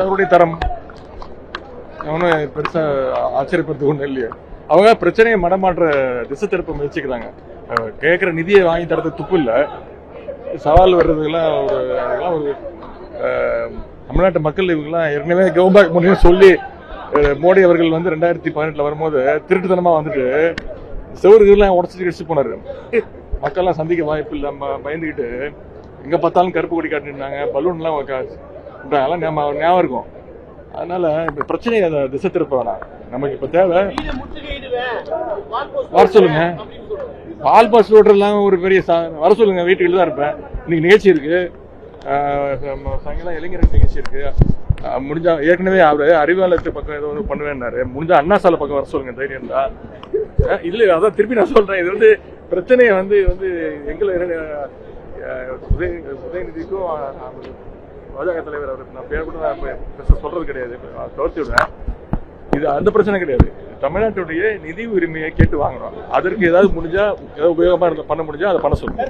அவருடைய தரம் அவனும் பெருசா ஆச்சரியப்படுறது ஒண்ணு இல்லையா. அவங்க பிரச்சனையை மடமாற்ற திசை திருப்ப முயற்சிக்கிறாங்க. கேட்கிற நிதியை வாங்கி தரது துப்பு இல்ல, சவால் வர்றதுக்கெல்லாம் ஒரு தமிழ்நாட்டு மக்கள் இவங்கெல்லாம் ஏற்கனவே கவுபேக் முடியும் சொல்லி மோடி அவர்கள் வந்து 2018 வரும்போது திருட்டுத்தனமா வந்துட்டு செவருகள்லாம் உடச்சிட்டு கடிச்சு போனாரு. மக்கள்லாம் சந்திக்க வாய்ப்பு இல்லாம பயந்துக்கிட்டு எங்க பார்த்தாலும் கருப்பு கொடி காட்டினாங்க, பலூன்லாம் அதெல்லாம் ஞாபகம் இருக்கும். அதனால இப்ப பிரச்சனையை அதை திசை திருப்ப வேணாம். நமக்கு இப்ப தேவை வர சொல்லுங்க. பால் பாஸ் ஓட்டுறதுலாம் ஒரு பெரிய வர சொல்லுங்க. வீட்டுக்கு தான் இருப்பேன். இன்னைக்கு நிகழ்ச்சி இருக்கு, சாயங்காலம் இளைஞர் நிகழ்ச்சி இருக்கு. முடிஞ்சா ஏற்கனவே அவரு அறிவாலயத்து பக்கம் ஏதோ ஒன்று பண்ணுவேன்னாரு. முடிஞ்சா அண்ணா சாலை பக்கம் வர சொல்லுங்க தைரியம் தான். இல்ல அதான் திருப்பி நான் சொல்றேன், இது வந்து பிரச்சனையை வந்து எங்களை உதயநிதிக்கும் பாஜக தலைவர் அவர் நான் பேர் கூட சொல்றது கிடையாது, தவிர்த்து விடுவேன். இது அந்த பிரச்சனை கிடையாது. தமிழ்நாட்டுடைய நிதி உரிமையை கேட்டு வாங்கணும். அதற்கு ஏதாவது முடிஞ்சா ஏதாவது உபயோகமா பண்ண முடிஞ்சா அதை பண்ண சொல்லுங்க.